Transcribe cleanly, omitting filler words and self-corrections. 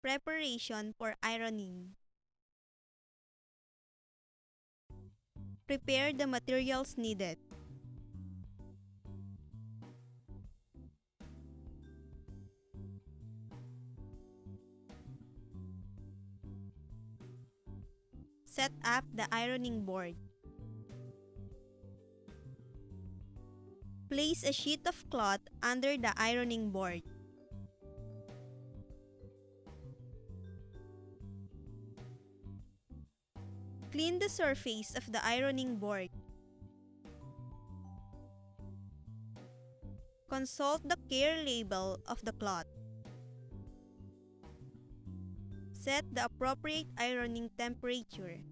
Preparation for ironing. Prepare the materials needed. Set up the ironing board. Place a sheet of cloth under the ironing board. Clean the surface of the ironing board. Consult the care label of the cloth. Set the appropriate ironing temperature.